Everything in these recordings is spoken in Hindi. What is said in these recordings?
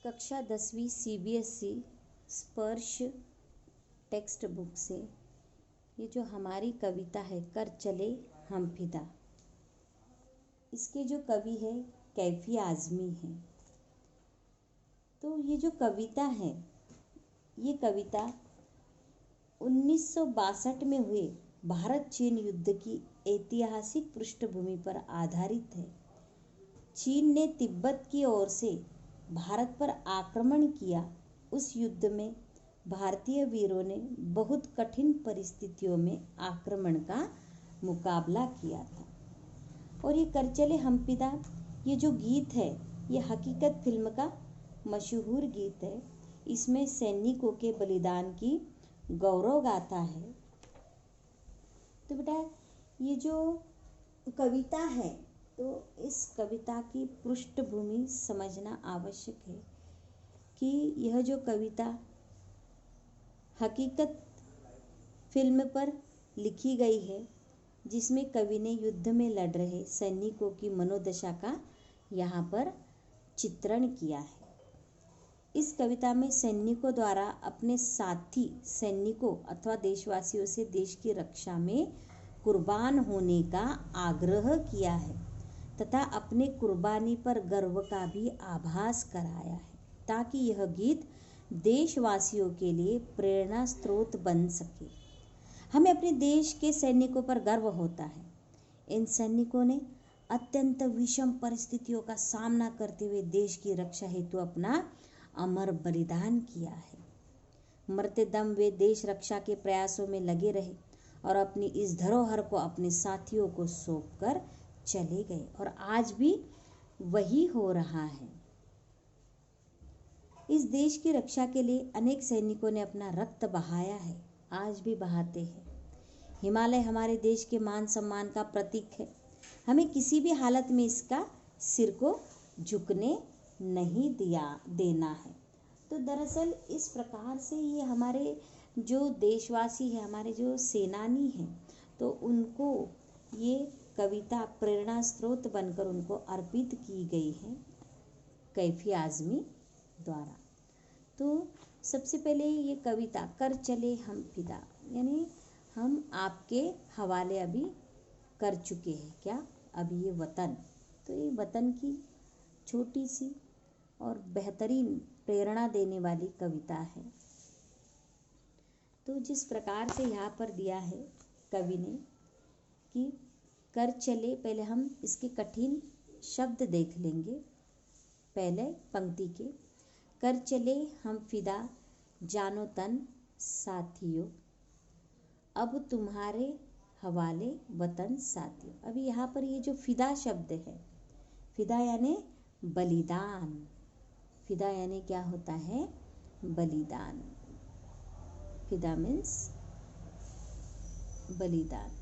कक्षा 10वीं CBSE स्पर्श टेक्स्ट बुक से ये जो हमारी कविता है कर चले हम फिदा, इसके जो कवि है कैफी आज़मी है। तो ये जो कविता है, ये कविता 1962 में हुए भारत चीन युद्ध की ऐतिहासिक पृष्ठभूमि पर आधारित है। चीन ने तिब्बत की ओर से भारत पर आक्रमण किया। उस युद्ध में भारतीय वीरों ने बहुत कठिन परिस्थितियों में आक्रमण का मुकाबला किया था। और ये कर चले हम फिदा, ये जो गीत है ये हकीकत फिल्म का मशहूर गीत है। इसमें सैनिकों के बलिदान की गौरव गाथा है। तो बेटा ये जो कविता है, तो इस कविता की पृष्ठभूमि समझना आवश्यक है कि यह जो कविता हकीकत फिल्म पर लिखी गई है, जिसमें कवि ने युद्ध में लड़ रहे सैनिकों की मनोदशा का यहाँ पर चित्रण किया है। इस कविता में सैनिकों द्वारा अपने साथी सैनिकों अथवा देशवासियों से देश की रक्षा में कुर्बान होने का आग्रह किया है तथा अपने कुर्बानी पर गर्व का भी आभास कराया है, ताकि यह गीत देशवासियों के लिए प्रेरणा स्रोत बन सके। हमें अपने देश के सैनिकों पर गर्व होता है। इन सैनिकों ने अत्यंत विषम परिस्थितियों का सामना करते हुए देश की रक्षा हेतु अपना अमर बलिदान किया है। मरते दम वे देश रक्षा के प्रयासों में लगे रहे और अपनी इस धरोहर को अपने साथियों को सौंपकर चले गए, और आज भी वही हो रहा है। इस देश की रक्षा के लिए अनेक सैनिकों ने अपना रक्त बहाया है, आज भी बहाते हैं। हिमालय हमारे देश के मान सम्मान का प्रतीक है। हमें किसी भी हालत में इसका सिर को झुकने नहीं देना है। तो दरअसल इस प्रकार से ये हमारे जो देशवासी हैं, हमारे जो सेनानी हैं, तो उनको ये कविता प्रेरणा स्रोत बनकर उनको अर्पित की गई है कैफी आज़मी द्वारा। तो सबसे पहले ये कविता कर चले हम फिदा, यानी हम आपके हवाले अभी कर चुके हैं। क्या? अभी ये वतन, तो ये वतन की छोटी सी और बेहतरीन प्रेरणा देने वाली कविता है। तो जिस प्रकार से यहाँ पर दिया है कवि ने कि कर चले, पहले हम इसके कठिन शब्द देख लेंगे। पहले पंक्ति के कर चले हम फिदा जानो तन साथियों, अब तुम्हारे हवाले वतन साथियों। अभी यहाँ पर ये जो फिदा शब्द है, फिदा यानी बलिदान। फिदा यानी क्या होता है? बलिदान। फिदा मीन्स बलिदान।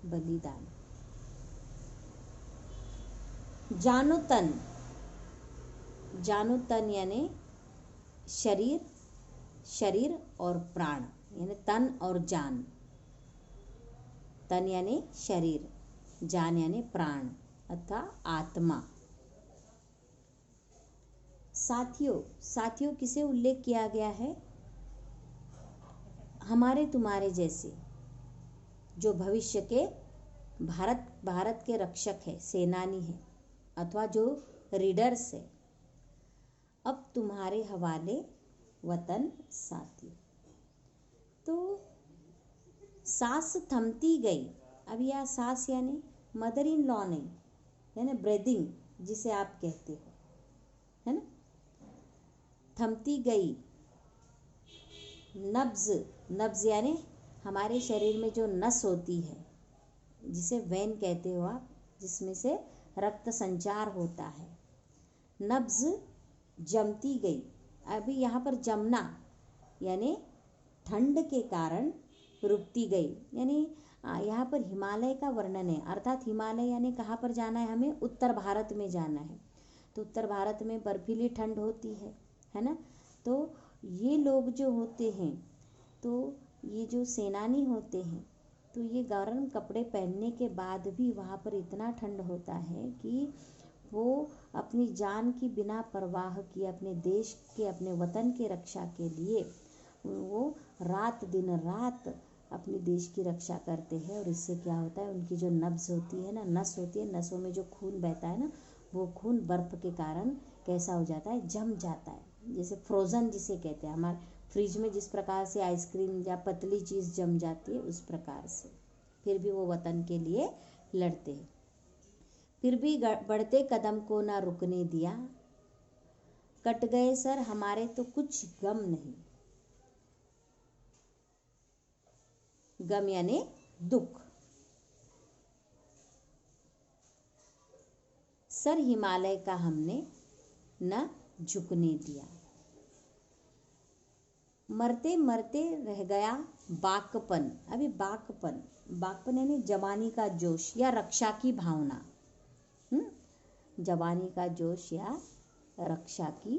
बलिदान। जानो तन, जानो तन यानी शरीर, शरीर और प्राण, यानी तन और जान। तन यानी शरीर, जान यानी प्राण अथवा आत्मा। साथियों, साथियों किसे उल्लेख किया गया है? हमारे तुम्हारे जैसे जो भविष्य के भारत के रक्षक है, सेनानी है अथवा जो रीडर्स है। अब तुम्हारे हवाले वतन साथियों। तो सांस थमती गई। अब यह सांस यानी मदर इन लॉ नहीं, यानी ब्रीदिंग जिसे आप कहते हो, है ना। थमती गई। नब्ज, नब्ज यानी हमारे शरीर में जो नस होती है, जिसे वेन कहते हो आप, जिसमें से रक्त संचार होता है। नब्ज जमती गई। अभी यहाँ पर जमना यानी ठंड के कारण रुकती गई, यानी यहाँ पर हिमालय का वर्णन है। अर्थात हिमालय यानी कहाँ पर जाना है? हमें उत्तर भारत में जाना है। तो उत्तर भारत में बर्फीली ठंड होती है ना। तो ये लोग जो होते हैं, तो ये जो सेनानी होते हैं, तो ये गर्म कपड़े पहनने के बाद भी वहाँ पर इतना ठंड होता है कि वो अपनी जान की बिना परवाह किए अपने देश के, अपने वतन के रक्षा के लिए वो रात दिन रात अपने देश की रक्षा करते हैं। और इससे क्या होता है, उनकी जो नब्ज़ होती है ना, नस होती है, नसों में जो खून बहता है ना, वो खून बर्फ़ के कारण कैसा हो जाता है, जम जाता है। जैसे फ्रोज़न जिसे कहते हैं, हमारे फ्रिज में जिस प्रकार से आइसक्रीम या पतली चीज़ जम जाती है, उस प्रकार से फिर भी वो वतन के लिए लड़ते हैं। फिर भी बढ़ते कदम को ना रुकने दिया, कट गए सर हमारे तो कुछ गम नहीं। गम यानी दुख। सर हिमालय का हमने न झुकने दिया, मरते मरते रह गया बाकपन। अभी बाकपन, बाकपन यानी जवानी का जोश या रक्षा की भावना। जवानी का जोश या रक्षा की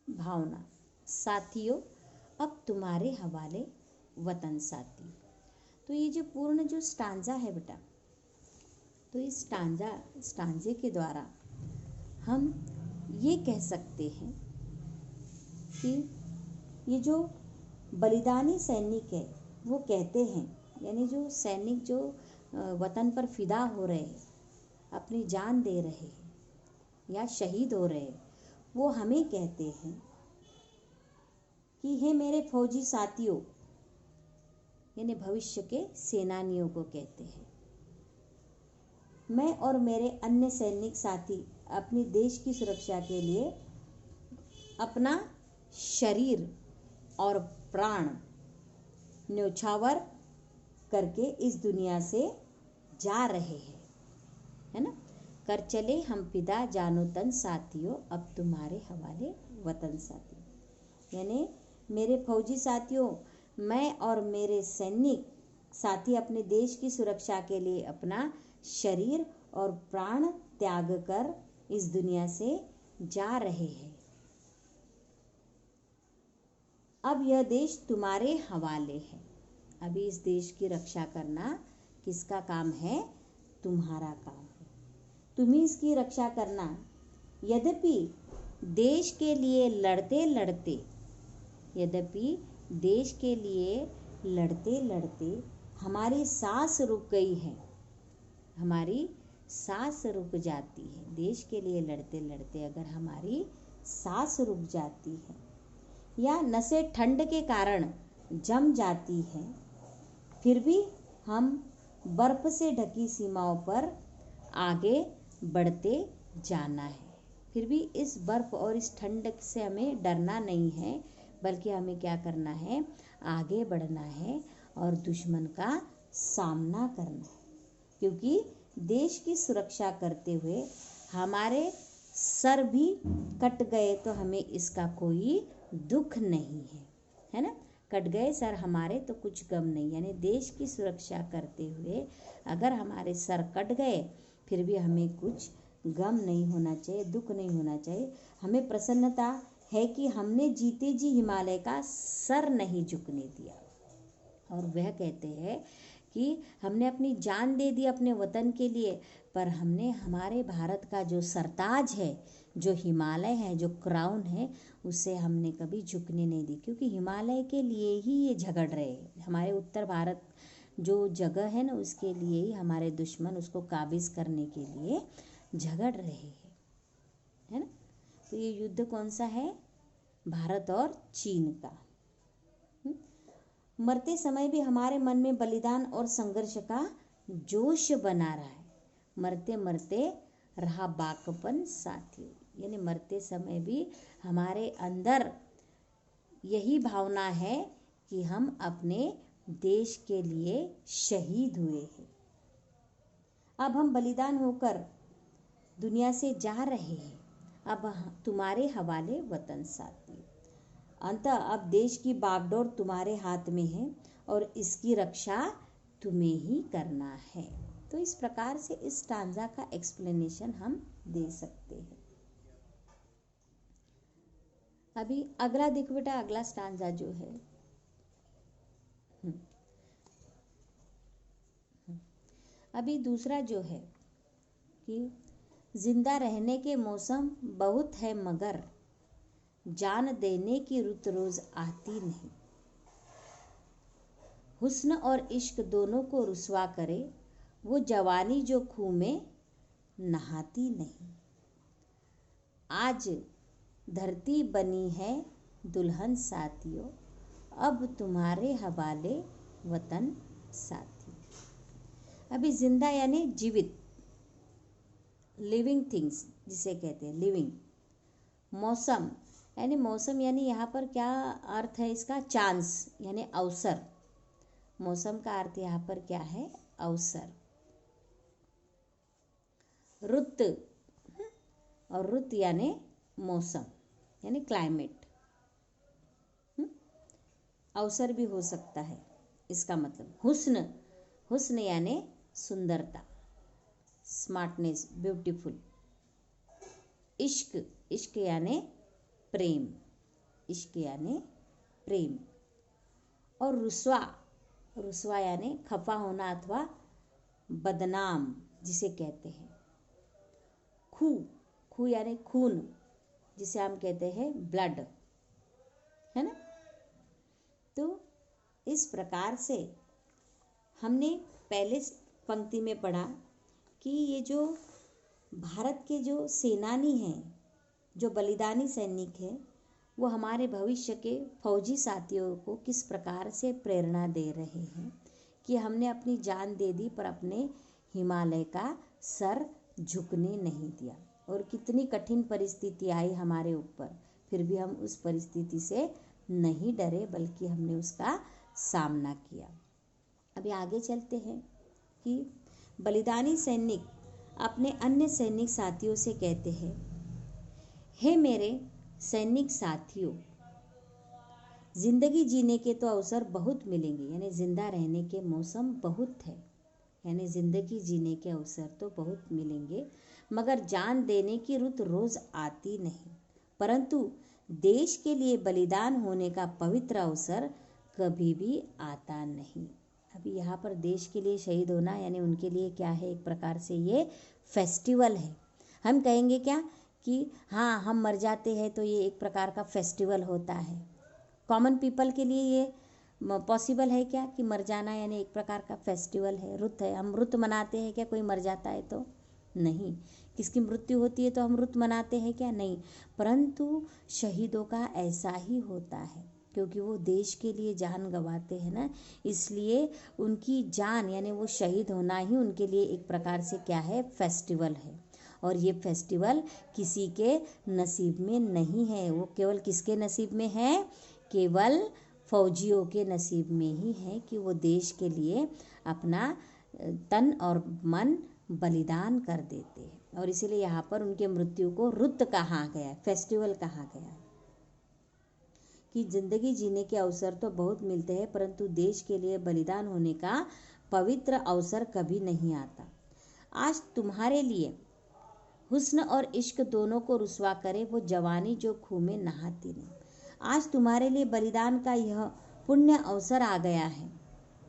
भावना। साथियों अब तुम्हारे हवाले वतन साथी। तो ये जो पूर्ण जो स्टांजा है बेटा, तो इस स्टांजे के द्वारा हम ये कह सकते हैं कि ये जो बलिदानी सैनिक है वो कहते हैं, यानी जो सैनिक जो वतन पर फिदा हो रहे हैं, अपनी जान दे रहे हैं या शहीद हो रहे हैं, वो हमें कहते हैं कि हे मेरे फौजी साथियों, यानी भविष्य के सेनानियों को कहते हैं, मैं और मेरे अन्य सैनिक साथी अपनी देश की सुरक्षा के लिए अपना शरीर और प्राण न्योछावर करके इस दुनिया से जा रहे हैं, है ना। कर चले हम फिदा जानो तन साथियों, अब तुम्हारे हवाले वतन साथी। यानी मेरे फौजी साथियों, मैं और मेरे सैनिक साथी अपने देश की सुरक्षा के लिए अपना शरीर और प्राण त्याग कर इस दुनिया से जा रहे हैं। अब यह देश तुम्हारे हवाले है। अभी इस देश की रक्षा करना किसका काम है? तुम्हारा काम है। तुम ही इसकी रक्षा करना। यद्यपि देश के लिए लड़ते लड़ते हमारी सांस रुक गई है, हमारी सांस रुक जाती है। देश के लिए लड़ते लड़ते अगर हमारी सांस रुक जाती है या नसें ठंड के कारण जम जाती है, फिर भी हम बर्फ से ढकी सीमाओं पर आगे बढ़ते जाना है। फिर भी इस बर्फ और इस ठंड से हमें डरना नहीं है, बल्कि हमें क्या करना है? आगे बढ़ना है और दुश्मन का सामना करना है। क्योंकि देश की सुरक्षा करते हुए हमारे सर भी कट गए तो हमें इसका कोई दुख नहीं है, है ना। कट गए सर हमारे तो कुछ गम नहीं, यानी देश की सुरक्षा करते हुए अगर हमारे सर कट गए फिर भी हमें कुछ गम नहीं होना चाहिए, दुख नहीं होना चाहिए। हमें प्रसन्नता है कि हमने जीते जी हिमालय का सर नहीं झुकने दिया। और वह कहते हैं कि हमने अपनी जान दे दी अपने वतन के लिए, पर हमने हमारे भारत का जो सरताज है, जो हिमालय है, जो क्राउन है, उसे हमने कभी झुकने नहीं दी। क्योंकि हिमालय के लिए ही ये झगड़ रहे हैं। हमारे उत्तर भारत जो जगह है ना, उसके लिए ही हमारे दुश्मन उसको काबिज करने के लिए झगड़ रहे हैं, है ना। तो ये युद्ध कौन सा है? भारत और चीन का। मरते समय भी हमारे मन में बलिदान और संघर्ष का जोश बना रहा है। मरते मरते रहा बाकपन साथियों, यानी मरते समय भी हमारे अंदर यही भावना है कि हम अपने देश के लिए शहीद हुए हैं। अब हम बलिदान होकर दुनिया से जा रहे हैं। अब तुम्हारे हवाले वतन साथी। अंततः अब देश की बागडोर तुम्हारे हाथ में है और इसकी रक्षा तुम्हें ही करना है। तो इस प्रकार से इस स्टांजा का एक्सप्लेनेशन हम दे सकते हैं। अभी अगला देखो बेटा, अगला स्टांजा जो है, अभी दूसरा जो है कि जिंदा रहने के मौसम बहुत है मगर जान देने की रुत रोज आती नहीं। हुस्न और इश्क दोनों को रुसवा करे वो जवानी जो खूह में नहाती नहीं। आज धरती बनी है दुल्हन साथियों, अब तुम्हारे हवाले वतन साथी। अभी जिंदा यानी जीवित, लिविंग थिंग्स जिसे कहते हैं लिविंग। मौसम यानी यहाँ पर क्या अर्थ है इसका? चांस यानी अवसर। मौसम का अर्थ यहाँ पर क्या है? अवसर। रुत, और रुत यानी मौसम यानी क्लाइमेट। अवसर भी हो सकता है इसका मतलब। हुस्न यानी सुंदरता, स्मार्टनेस, ब्यूटीफुल। इश्क यानी प्रेम, इश्क यानी प्रेम। और रुस्वा यानी खफा होना अथवा बदनाम जिसे कहते हैं। खू यानी खून जिसे हम कहते हैं ब्लड, है ना। तो इस प्रकार से हमने पहले पंक्ति में पढ़ा कि ये जो भारत के जो सेनानी हैं, जो बलिदानी सैनिक हैं, वो हमारे भविष्य के फौजी साथियों को किस प्रकार से प्रेरणा दे रहे हैं कि हमने अपनी जान दे दी पर अपने हिमालय का सर झुकने नहीं दिया। और कितनी कठिन परिस्थिति आई हमारे ऊपर, फिर भी हम उस परिस्थिति से नहीं डरे बल्कि हमने उसका सामना किया। अभी आगे चलते हैं कि बलिदानी सैनिक अपने अन्य सैनिक साथियों से कहते हैं, हे मेरे सैनिक साथियों, जिंदगी जीने के तो अवसर बहुत मिलेंगे, यानी जिंदा रहने के मौसम बहुत है, यानी जिंदगी जीने के अवसर तो बहुत मिलेंगे, मगर जान देने की रुत रोज आती नहीं। परंतु देश के लिए बलिदान होने का पवित्र अवसर कभी भी आता नहीं। अभी यहाँ पर देश के लिए शहीद होना यानी उनके लिए क्या है? एक प्रकार से ये फेस्टिवल है। हम कहेंगे क्या कि हाँ, हम मर जाते हैं तो ये एक प्रकार का फेस्टिवल होता है। कॉमन पीपल के लिए ये पॉसिबल है क्या कि मर जाना यानी एक प्रकार का फेस्टिवल है, रुत है। हम रुत मनाते हैं क्या कोई मर जाता है तो? नहीं। किसकी मृत्यु होती है तो हम रुत मनाते हैं क्या? नहीं। परंतु शहीदों का ऐसा ही होता है क्योंकि वो देश के लिए जान गंवाते हैं ना, इसलिए उनकी जान यानी वो शहीद होना ही उनके लिए एक प्रकार से क्या है? फेस्टिवल है। और ये फेस्टिवल किसी के नसीब में नहीं है, वो केवल किसके नसीब में है? केवल फौजियों के नसीब में ही है कि वो देश के लिए अपना तन और मन बलिदान कर देते हैं। और इसीलिए यहाँ पर उनके मृत्यु को रुत कहा गया, फेस्टिवल कहा गया कि जिंदगी जीने के अवसर तो बहुत मिलते हैं परंतु देश के लिए बलिदान होने का पवित्र अवसर कभी नहीं आता। आज तुम्हारे लिए हुस्न और इश्क दोनों को रुसवा करे वो जवानी जो खूह में नहाती नहीं। आज तुम्हारे लिए बलिदान का यह पुण्य अवसर आ गया है।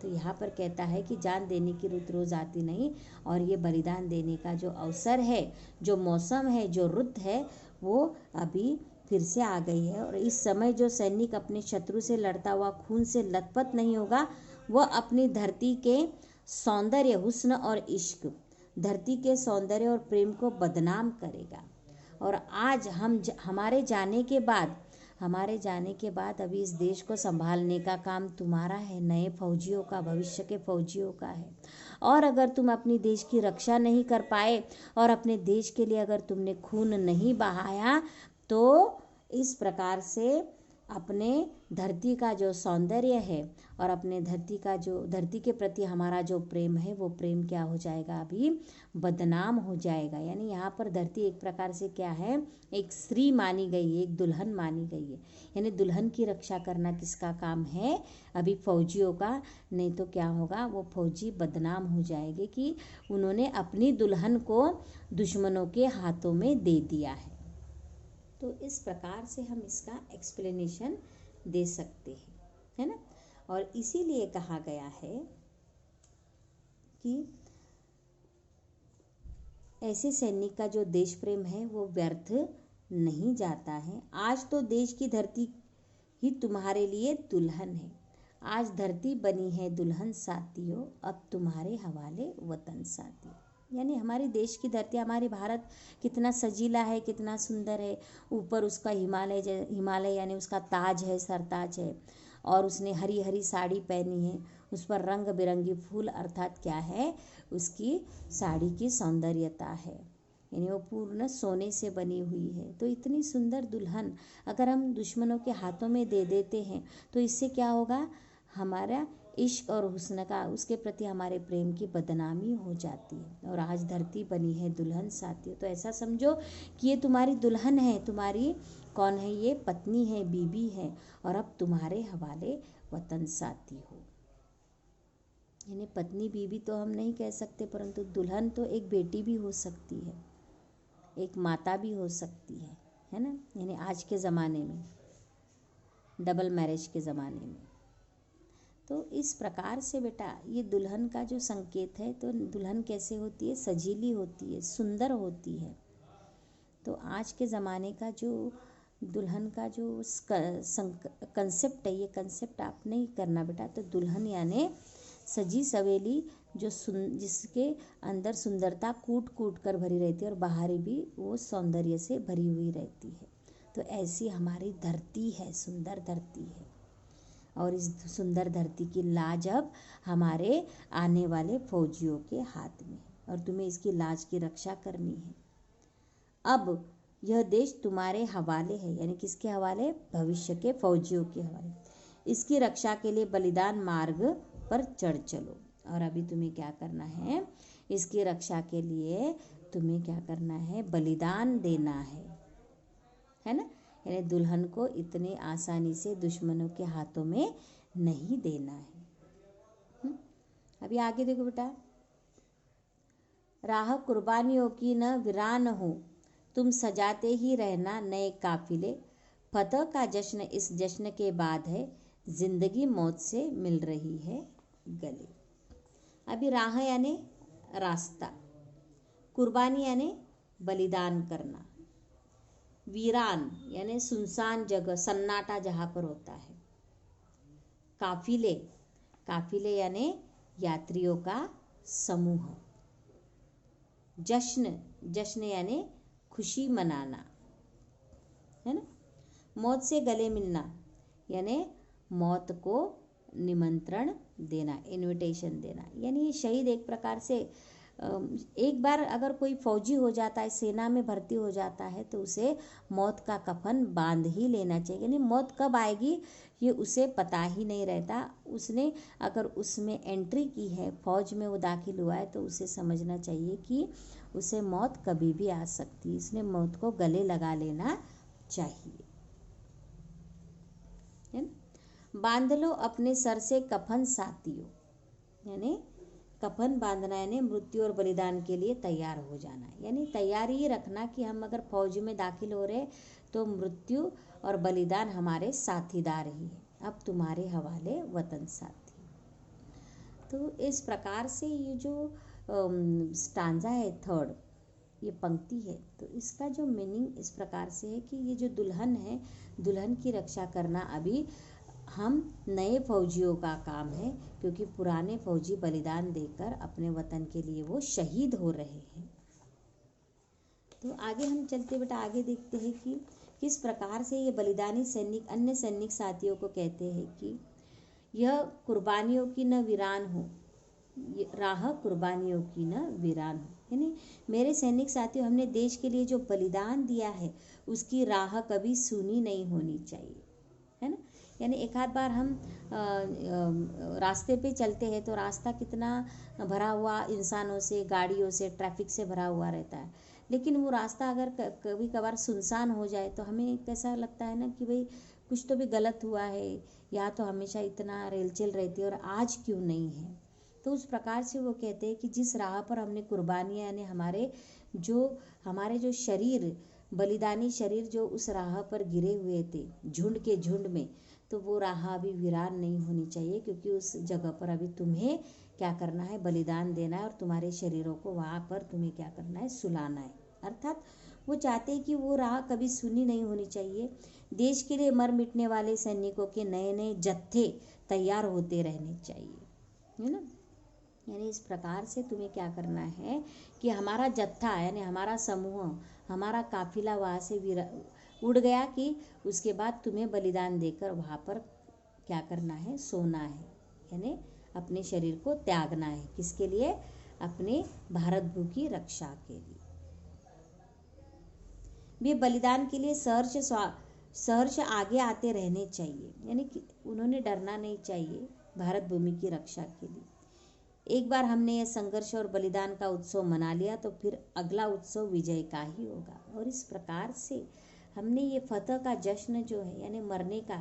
तो यहाँ पर कहता है कि जान देने की रुत रोज आती नहीं, और ये बलिदान देने का जो अवसर है, जो मौसम है, जो रुत है, वो अभी फिर से आ गई है। और इस समय जो सैनिक अपने शत्रु से लड़ता हुआ खून से लथपथ नहीं होगा, वह अपनी धरती के सौंदर्य, हुस्न और इश्क, धरती के सौंदर्य और प्रेम को बदनाम करेगा। और आज हमारे जाने के बाद अभी इस देश को संभालने का काम तुम्हारा है, नए फौजियों का, भविष्य के फौजियों का है। और अगर तुम अपनी देश की रक्षा नहीं कर पाए और अपने देश के लिए अगर तुमने खून नहीं बहाया तो इस प्रकार से अपने धरती का जो सौंदर्य है और अपने धरती के प्रति हमारा जो प्रेम है, वो प्रेम क्या हो जाएगा? अभी बदनाम हो जाएगा। यानी यहाँ पर धरती एक प्रकार से क्या है? एक स्त्री मानी गई है, एक दुल्हन मानी गई है। यानी दुल्हन की रक्षा करना किसका काम है? अभी फौजियों का। नहीं तो क्या होगा? वो फौजी बदनाम हो जाएंगे कि उन्होंने अपनी दुल्हन को दुश्मनों के हाथों में दे दिया है। तो इस प्रकार से हम इसका एक्सप्लेनेशन दे सकते हैं, है ना। और इसीलिए कहा गया है कि ऐसे सैनिक का जो देश प्रेम है वो व्यर्थ नहीं जाता है। आज तो देश की धरती ही तुम्हारे लिए दुल्हन है। आज धरती बनी है दुल्हन साथियों, अब तुम्हारे हवाले वतन साथियों। यानी हमारे देश की धरती, हमारी भारत कितना सजीला है, कितना सुंदर है। ऊपर उसका हिमालय यानी उसका ताज है, सरताज है। और उसने हरी हरी साड़ी पहनी है, उस पर रंग बिरंगी फूल, अर्थात क्या है, उसकी साड़ी की सौंदर्यता है, यानी वो पूर्ण सोने से बनी हुई है। तो इतनी सुंदर दुल्हन अगर हम दुश्मनों के हाथों में दे देते हैं तो इससे क्या होगा, हमारा इश्क और हुस्न का, उसके प्रति हमारे प्रेम की बदनामी हो जाती है। और आज धरती बनी है दुल्हन साथियों, तो ऐसा समझो कि ये तुम्हारी दुल्हन है, तुम्हारी कौन है, ये पत्नी है, बीबी है, और अब तुम्हारे हवाले वतन साथी हो। यानी पत्नी बीबी तो हम नहीं कह सकते, परंतु दुल्हन तो एक बेटी भी हो सकती है, एक माता भी हो सकती है ना। यानी आज के ज़माने में, डबल मैरिज के ज़माने में। तो इस प्रकार से बेटा ये दुल्हन का जो संकेत है, तो दुल्हन कैसे होती है, सजीली होती है, सुंदर होती है। तो आज के ज़माने का जो दुल्हन का जो कंसेप्ट है, ये कंसेप्ट आप नहीं करना बेटा। तो दुल्हन यानी सजी सवेली जिसके अंदर सुंदरता कूट कूट कर भरी रहती है और बाहर भी वो सौंदर्य से भरी हुई रहती है। तो ऐसी हमारी धरती है, सुंदर धरती है। और इस सुंदर धरती की लाज अब हमारे आने वाले फौजियों के हाथ में, और तुम्हें इसकी लाज की रक्षा करनी है। अब यह देश तुम्हारे हवाले है, यानी किसके हवाले, भविष्य के फौजियों के हवाले। इसकी रक्षा के लिए बलिदान मार्ग पर चढ़ चलो। और अभी तुम्हें क्या करना है, इसकी रक्षा के लिए तुम्हें क्या करना है, बलिदान देना है ना। यानी दुल्हन को इतने आसानी से दुश्मनों के हाथों में नहीं देना है। अभी आगे देखो बेटा, राह कुर्बानियों की न वीरान हो, तुम सजाते ही रहना नए काफिले। फतह का जश्न इस जश्न के बाद है, जिंदगी मौत से मिल रही है गले। अभी राह यानी रास्ता, कुर्बानी यानी बलिदान करना, वीरान यानी सुनसान जगह, सन्नाटा जहाँ पर होता है, काफिले, काफिले यानी यात्रियों का समूह, जश्न, जश्न यानी खुशी मनाना, है ना। मौत से गले मिलना यानी मौत को निमंत्रण देना, इनविटेशन देना। यानी ये शहीद एक प्रकार से एक बार अगर कोई फौजी हो जाता है, सेना में भर्ती हो जाता है, तो उसे मौत का कफन बांध ही लेना चाहिए। यानी मौत कब आएगी ये उसे पता ही नहीं रहता। उसने अगर उसमें एंट्री की है, फौज में वो दाखिल हुआ है, तो उसे समझना चाहिए कि उसे मौत कभी भी आ सकती है। इसने मौत को गले लगा लेना चाहिए, है ना। बांध लो अपने सर से कफन साथियों, यानी कफन बांधना यानी मृत्यु और बलिदान के लिए तैयार हो जाना। यानी तैयारी ही रखना कि हम अगर फौज में दाखिल हो रहे तो मृत्यु और बलिदान हमारे साथीदार ही है। अब तुम्हारे हवाले वतन साथी। तो इस प्रकार से ये जो स्टांजा है, थर्ड ये पंक्ति है, तो इसका जो मीनिंग इस प्रकार से है कि ये जो दुल्हन है, दुल्हन की रक्षा करना अभी हम नए फौजियों का काम है, क्योंकि पुराने फौजी बलिदान देकर अपने वतन के लिए वो शहीद हो रहे हैं। तो आगे हम चलते बेटा, आगे देखते हैं कि किस प्रकार से ये बलिदानी सैनिक अन्य सैनिक साथियों को कहते हैं कि यह कुर्बानियों की न वीरान हो, राह कुर्बानियों की न वीरान हो। यानी मेरे सैनिक साथियों, हमने देश के लिए जो बलिदान दिया है उसकी राह कभी सूनी नहीं होनी चाहिए, है ना। यानी एक आध बार हम रास्ते पे चलते हैं तो रास्ता कितना भरा हुआ इंसानों से, गाड़ियों से, ट्रैफिक से भरा हुआ रहता है, लेकिन वो रास्ता अगर कभी कभार सुनसान हो जाए तो हमें कैसा लगता है ना कि भाई कुछ तो भी गलत हुआ है, यहाँ तो हमेशा इतना रेलचल रहती है और आज क्यों नहीं है। तो उस प्रकार से वो कहते हैं कि जिस राह पर हमने कुर्बानियाँ यानी हमारे जो शरीर, बलिदानी शरीर जो उस राह पर गिरे हुए थे झुंड के झुंड में, तो वो राह अभी वीरान नहीं होनी चाहिए, क्योंकि उस जगह पर अभी तुम्हें क्या करना है, बलिदान देना है, और तुम्हारे शरीरों को वहाँ पर तुम्हें क्या करना है, सुलाना है। अर्थात वो चाहते हैं कि वो राह कभी सुनी नहीं होनी चाहिए। देश के लिए मर मिटने वाले सैनिकों के नए नए जत्थे तैयार होते रहने चाहिए, है ना। यानी इस प्रकार से तुम्हें क्या करना है कि हमारा जत्था यानी हमारा समूह, हमारा काफिला वहाँ से उड़ गया कि उसके बाद तुम्हें बलिदान देकर वहाँ पर क्या करना है, सोना है, यानी अपने शरीर को त्यागना है। किसके लिए? अपने भारत भू की रक्षा के लिए। वे बलिदान के लिए सहर्ष आगे आते रहने चाहिए, यानी कि उन्होंने डरना नहीं चाहिए भारत भूमि की रक्षा के लिए। एक बार हमने यह संघर्ष और बलिदान का उत्सव मना लिया तो फिर अगला उत्सव विजय का ही होगा। और इस प्रकार से हमने ये फतह का जश्न जो है, यानी मरने का,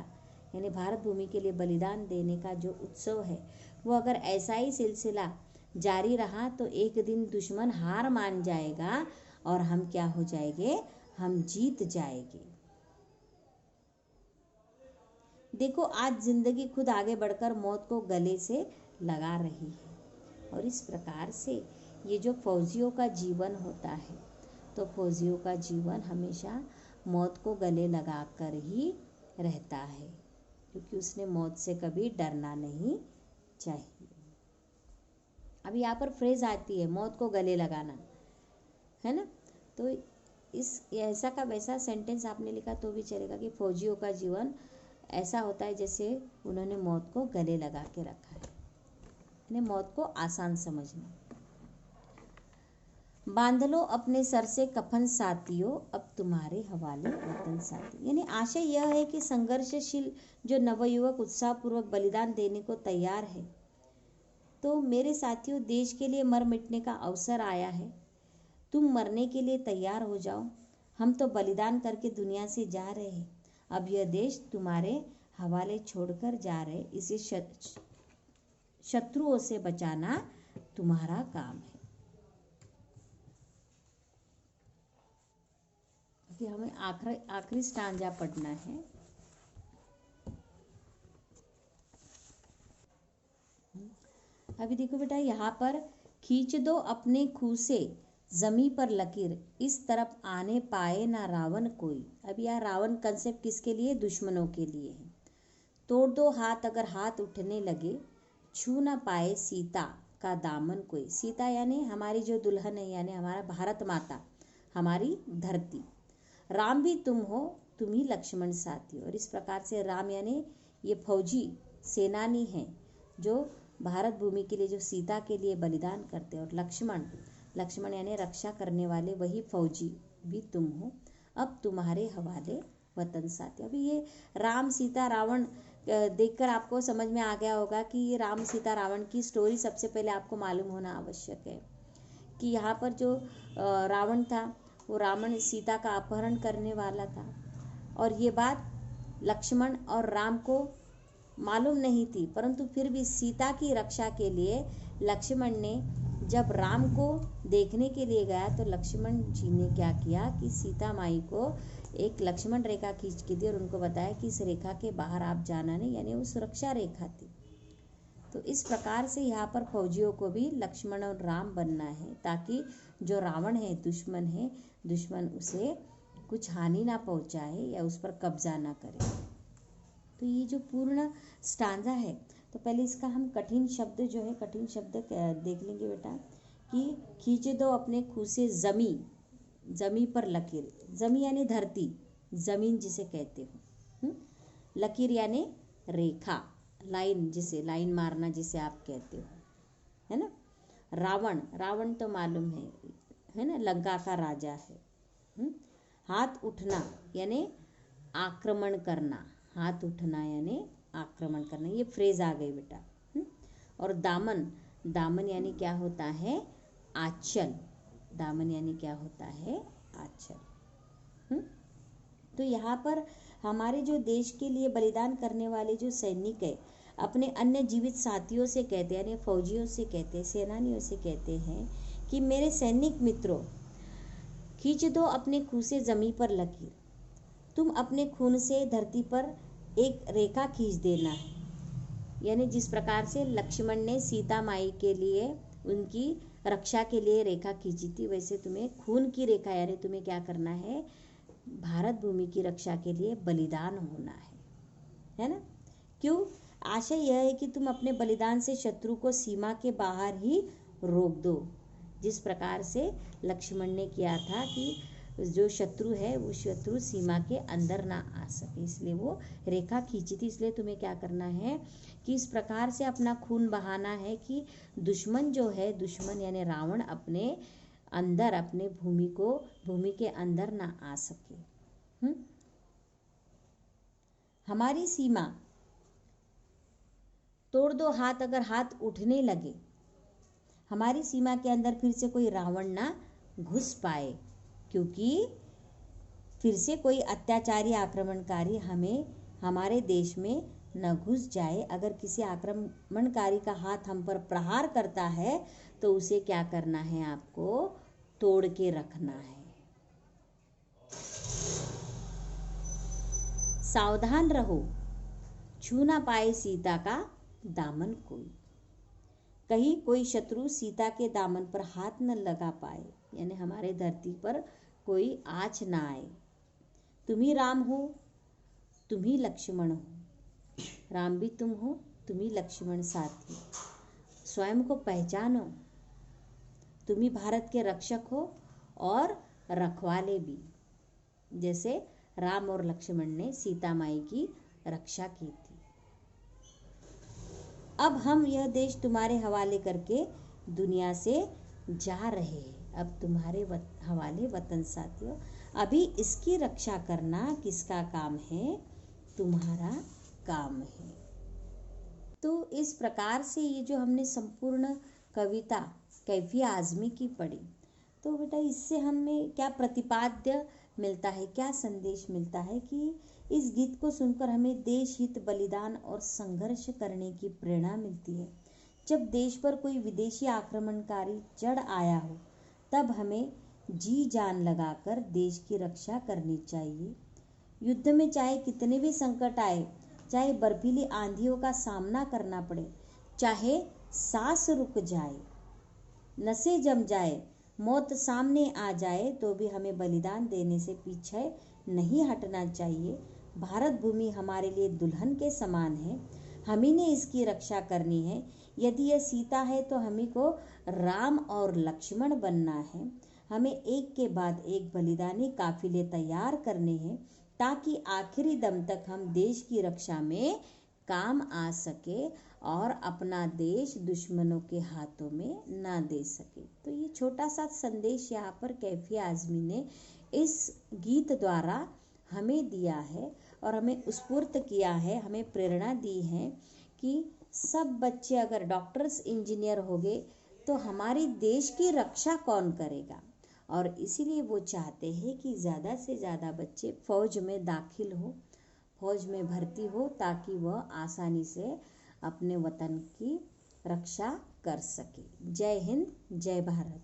यानी भारत भूमि के लिए बलिदान देने का जो उत्सव है, वो अगर ऐसा ही सिलसिला जारी रहा तो एक दिन दुश्मन हार मान जाएगा और हम क्या हो जाएंगे, हम जीत जाएंगे। देखो आज जिंदगी खुद आगे बढ़कर मौत को गले से लगा रही है। और इस प्रकार से ये जो फौजियों का जीवन होता है, तो फौजियों का जीवन हमेशा मौत को गले लगाकर ही रहता है, क्योंकि उसने मौत से कभी डरना नहीं चाहिए। अब यहाँ पर फ्रेज आती है मौत को गले लगाना, है ना। तो इस ऐसा का वैसा सेंटेंस आपने लिखा तो भी चलेगा कि फौजियों का जीवन ऐसा होता है जैसे उन्होंने मौत को गले लगा के रखा है, यानी मौत को आसान समझना। बांध लो अपने सर से कफन साथियों, अब तुम्हारे हवाले वतन साथी। यानी आशय यह है कि संघर्षशील जो नवयुवक उत्साहपूर्वक बलिदान देने को तैयार है, तो मेरे साथियों देश के लिए मर मिटने का अवसर आया है, तुम मरने के लिए तैयार हो जाओ। हम तो बलिदान करके दुनिया से जा रहे हैं, अब यह देश तुम्हारे हवाले छोड़कर जा रहे, इसे शत्रुओं से बचाना तुम्हारा काम है। कि हमें आखिरी स्टांजा पढ़ना है। अभी देखो बेटा, यहाँ पर खींच दो अपने खूह से जमी पर लकीर, इस तरफ आने पाए ना रावण कोई। अब यह रावण कंसेप्ट किसके लिए? दुश्मनों के लिए है। तोड़ दो हाथ अगर हाथ उठने लगे, छू ना पाए सीता का दामन कोई। सीता यानी हमारी जो दुल्हन है, यानी हमारा भारत माता, हमारी धरती। राम भी तुम हो, तुम ही लक्ष्मण साथी। और इस प्रकार से राम यानी ये फौजी सेनानी हैं जो भारत भूमि के लिए, जो सीता के लिए बलिदान करते हैं। और लक्ष्मण यानी रक्षा करने वाले, वही फौजी भी तुम हो, अब तुम्हारे हवाले वतन साथी। अभी ये राम सीता रावण देखकर आपको समझ में आ गया होगा कि ये राम सीता रावण की स्टोरी सबसे पहले आपको मालूम होना आवश्यक है कि यहाँ पर जो रावण था वो रावण सीता का अपहरण करने वाला था। और ये बात लक्ष्मण और राम को मालूम नहीं थी, परंतु फिर भी सीता की रक्षा के लिए लक्ष्मण ने जब राम को देखने के लिए गया तो लक्ष्मण जी ने क्या किया कि सीता माई को एक लक्ष्मण रेखा खींच के दी और उनको बताया कि इस रेखा के बाहर आप जाना नहीं, यानी वो सुरक्षा रेखा थी। तो इस प्रकार से यहाँ पर फौजियों को भी लक्ष्मण और राम बनना है, ताकि जो रावण है, दुश्मन उसे कुछ हानि ना पहुँचाए या उस पर कब्जा ना करे। तो ये जो पूर्ण स्टांजा है, तो पहले इसका हम कठिन शब्द देख लेंगे बेटा कि खींचे दो अपने खूह से जमी पर लकीर। जमी यानी धरती, जमीन जिसे कहते हो। लकीर यानी रेखा, लाइन, जिसे लाइन मारना जिसे आप कहते हो, है ना। रावण तो मालूम है ना, लंका का राजा है। हाथ उठना यानी आक्रमण करना, हाथ उठना यानी आक्रमण करना, ये फ्रेज आ गई बेटा। और दामन यानी क्या होता है? आंचल। दामन यानी क्या होता है? आंचल। तो यहाँ पर हमारे जो देश के लिए बलिदान करने वाले जो सैनिक है, अपने अन्य जीवित साथियों से कहते हैं, यानी फौजियों से कहते हैं, सेनानियों से कहते हैं कि मेरे सैनिक मित्रों, खींच दो अपने खूह से जमी पर लकीर। तुम अपने खून से धरती पर एक रेखा खींच देना है। यानी जिस प्रकार से लक्ष्मण ने सीता माई के लिए, उनकी रक्षा के लिए रेखा खींची थी, वैसे तुम्हें खून की रेखा, यानी तुम्हें क्या करना है, भारत भूमि की रक्षा के लिए बलिदान होना है ना। क्यों? आशय यह है कि तुम अपने बलिदान से शत्रु को सीमा के बाहर ही रोक दो, जिस प्रकार से लक्ष्मण ने किया था कि जो शत्रु है वो शत्रु सीमा के अंदर ना आ सके, इसलिए वो रेखा खींची थी। इसलिए तुम्हें क्या करना है कि इस प्रकार से अपना खून बहाना है कि दुश्मन जो है, दुश्मन यानी रावण अपने अंदर, अपने भूमि के अंदर ना आ सके। हमारी सीमा तोड़ दो हाथ, अगर हाथ उठने लगे, हमारी सीमा के अंदर फिर से कोई रावण ना घुस पाए, क्योंकि फिर से कोई अत्याचारी आक्रमणकारी हमारे देश में न घुस जाए। अगर किसी आक्रमणकारी का हाथ हम पर प्रहार करता है तो उसे क्या करना है, आपको तोड़ के रखना है। सावधान रहो, छू ना पाए सीता का दामन कोई। कहीं कोई शत्रु सीता के दामन पर हाथ न लगा पाए, यानी हमारे धरती पर कोई आँच ना आए। तुम ही राम हो, तुम ही लक्ष्मण हो, राम भी तुम हो, तुम ही लक्ष्मण साथी। स्वयं को पहचानो, तुम ही भारत के रक्षक हो और रखवाले भी, जैसे राम और लक्ष्मण ने सीता माई की रक्षा की थी। अब हम यह देश तुम्हारे हवाले करके दुनिया से जा रहे हैं। अब तुम्हारे हवाले वतन साथियों, अभी इसकी रक्षा करना किसका काम है? तुम्हारा काम है। तो इस प्रकार से ये जो हमने संपूर्ण कविता कैफी आज़मी की पढ़ी, तो बेटा इससे हमें क्या प्रतिपाद्य मिलता है, क्या संदेश मिलता है कि इस गीत को सुनकर हमें देश हित, बलिदान और संघर्ष करने की प्रेरणा मिलती है। जब देश पर कोई विदेशी आक्रमणकारी चढ़ आया हो, तब हमें जी जान लगाकर देश की रक्षा करनी चाहिए। युद्ध में चाहे कितने भी संकट आए, चाहे बर्फीली आंधियों का सामना करना पड़े, चाहे सांस रुक जाए, नसें जम जाए, मौत सामने आ जाए, तो भी हमें बलिदान देने से पीछे नहीं हटना चाहिए। भारत भूमि हमारे लिए दुल्हन के समान है, हम ही ने इसकी रक्षा करनी है। यदि यह सीता है तो हम ही को राम और लक्ष्मण बनना है। हमें एक के बाद एक बलिदानी काफिले तैयार करने हैं, ताकि आखिरी दम तक हम देश की रक्षा में काम आ सके और अपना देश दुश्मनों के हाथों में ना दे सके। तो ये छोटा सा संदेश यहाँ पर कैफी आज़मी ने इस गीत द्वारा हमें दिया है और हमें स्फूर्त किया है, हमें प्रेरणा दी है कि सब बच्चे अगर डॉक्टर्स, इंजीनियर हो गए तो हमारे देश की रक्षा कौन करेगा। और इसीलिए वो चाहते हैं कि ज़्यादा से ज़्यादा बच्चे फौज में दाखिल हो, फौज में भर्ती हो, ताकि वह आसानी से अपने वतन की रक्षा कर सके। जय हिंद, जय भारत।